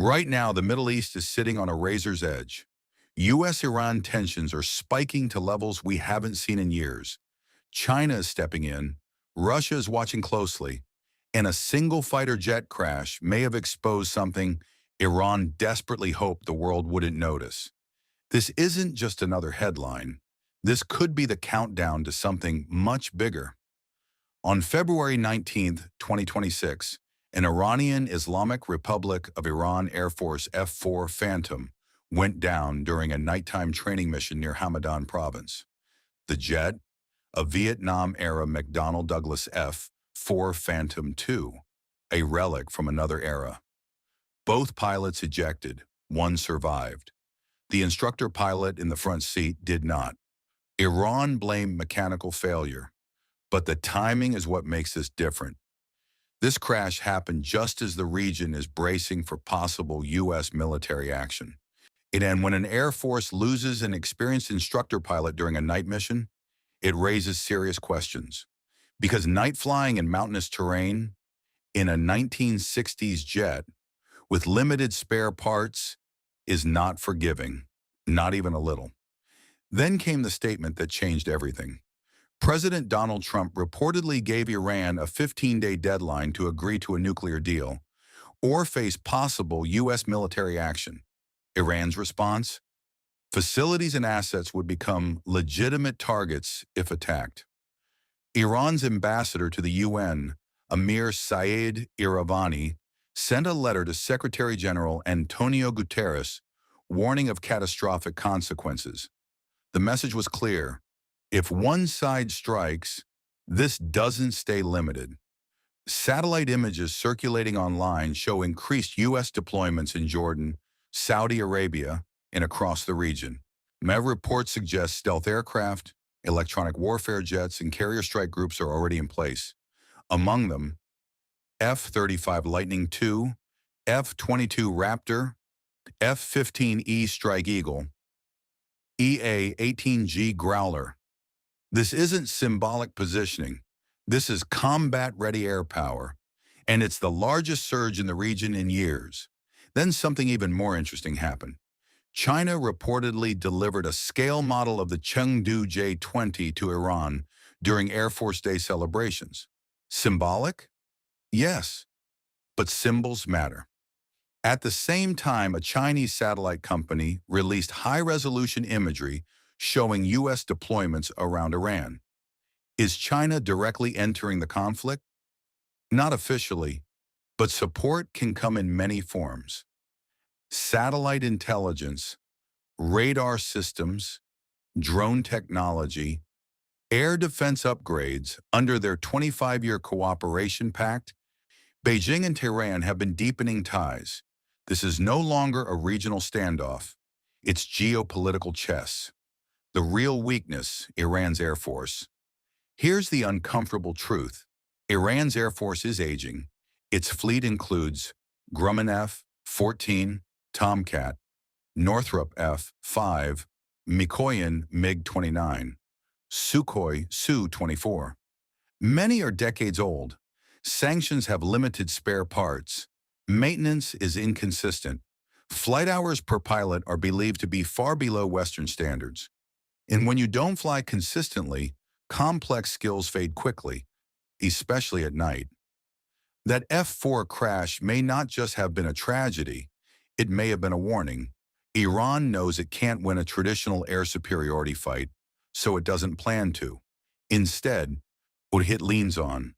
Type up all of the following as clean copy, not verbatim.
Right now, the Middle East is sitting on a razor's edge. U.S.-Iran tensions are spiking to levels we haven't seen in years. China is stepping in, Russia is watching closely, and a single fighter jet crash may have exposed something Iran desperately hoped the world wouldn't notice. This isn't just another headline. This could be the countdown to something much bigger. On February 19th, 2026, an Iranian Islamic Republic of Iran Air Force F-4 Phantom went down during a nighttime training mission near Hamadan province. The jet, a Vietnam-era McDonnell Douglas F-4 Phantom II, a relic from another era. Both pilots ejected, one survived. The instructor pilot in the front seat did not. Iran blamed mechanical failure, but the timing is what makes this different. This crash happened just as the region is bracing for possible U.S. military action. And when an Air Force loses an experienced instructor pilot during a night mission, it raises serious questions. Because night flying in mountainous terrain, in a 1960s jet, with limited spare parts, is not forgiving, not even a little. Then came the statement that changed everything. President Donald Trump reportedly gave Iran a 15-day deadline to agree to a nuclear deal or face possible U.S. military action. Iran's response? Facilities and assets would become legitimate targets if attacked. Iran's ambassador to the UN, Amir Saeed Iravani, sent a letter to Secretary General Antonio Guterres warning of catastrophic consequences. The message was clear. If one side strikes, this doesn't stay limited. Satellite images circulating online show increased U.S. deployments in Jordan, Saudi Arabia, and across the region. MEV reports suggest stealth aircraft, electronic warfare jets, and carrier strike groups are already in place. Among them, F-35 Lightning II, F-22 Raptor, F-15E Strike Eagle, EA-18G Growler. This isn't symbolic positioning. This is combat-ready air power, and it's the largest surge in the region in years. Then something even more interesting happened. China reportedly delivered a scale model of the Chengdu J-20 to Iran during Air Force Day celebrations. Symbolic? Yes, but symbols matter. At the same time, a Chinese satellite company released high-resolution imagery showing U.S. deployments around Iran. Is China directly entering the conflict? Not officially, but support can come in many forms. Satellite intelligence, radar systems, drone technology, air defense upgrades under their 25-year cooperation pact. Beijing and Tehran have been deepening ties. This is no longer a regional standoff. It's geopolitical chess. The real weakness, Iran's Air Force. Here's the uncomfortable truth. Iran's Air Force is aging. Its fleet includes Grumman F-14, Tomcat, Northrop F-5, Mikoyan MiG-29, Sukhoi Su-24. Many are decades old. Sanctions have limited spare parts. Maintenance is inconsistent. Flight hours per pilot are believed to be far below Western standards. And when you don't fly consistently, complex skills fade quickly, especially at night. That F-4 crash may not just have been a tragedy, it may have been a warning. Iran knows it can't win a traditional air superiority fight, so it doesn't plan to. Instead, what it leans on: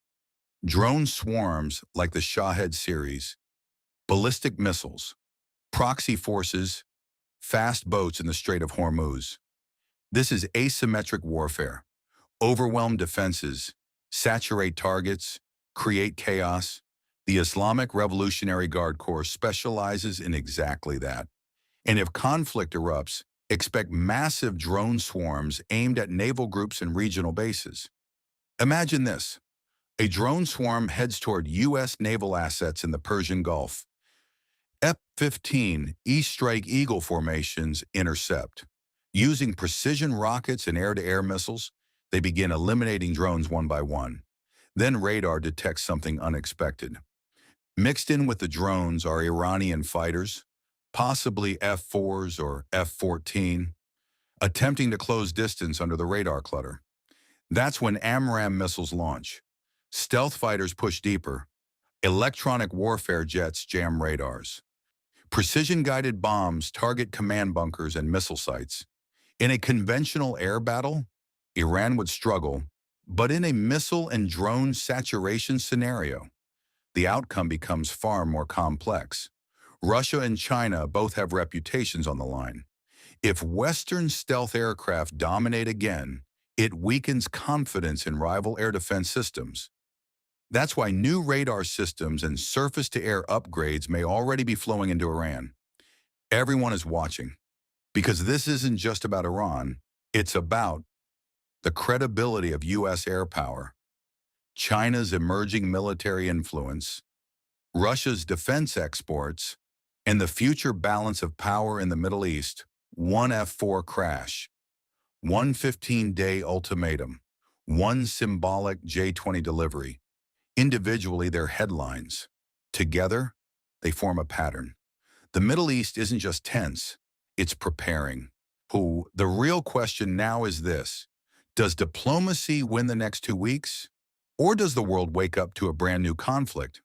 drone swarms like the Shahed series, ballistic missiles, proxy forces, fast boats in the Strait of Hormuz. This is asymmetric warfare. Overwhelm defenses, saturate targets, create chaos. The Islamic Revolutionary Guard Corps specializes in exactly that. And if conflict erupts, expect massive drone swarms aimed at naval groups and regional bases. Imagine this. A drone swarm heads toward U.S. naval assets in the Persian Gulf. F-15E Strike Eagle formations intercept. Using precision rockets and air-to-air missiles, they begin eliminating drones one by one. Then radar detects something unexpected. Mixed in with the drones are Iranian fighters, possibly F-4s or F-14, attempting to close distance under the radar clutter. That's when AMRAAM missiles launch. Stealth fighters push deeper. Electronic warfare jets jam radars. Precision-guided bombs target command bunkers and missile sites. In a conventional air battle, Iran would struggle, but in a missile and drone saturation scenario, the outcome becomes far more complex. Russia and China both have reputations on the line. If Western stealth aircraft dominate again, it weakens confidence in rival air defense systems. That's why new radar systems and surface-to-air upgrades may already be flowing into Iran. Everyone is watching, because this isn't just about Iran, it's about the credibility of U.S. air power, China's emerging military influence, Russia's defense exports, and the future balance of power in the Middle East. One F-4 crash, one 15-day ultimatum, one symbolic J-20 delivery. Individually, they're headlines. Together, they form a pattern. The Middle East isn't just tense, it's preparing. The real question now is this: does diplomacy win the next 2 weeks? Or does the world wake up to a brand new conflict?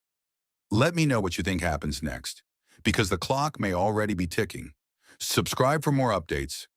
Let me know what you think happens next, because the clock may already be ticking. Subscribe for more updates.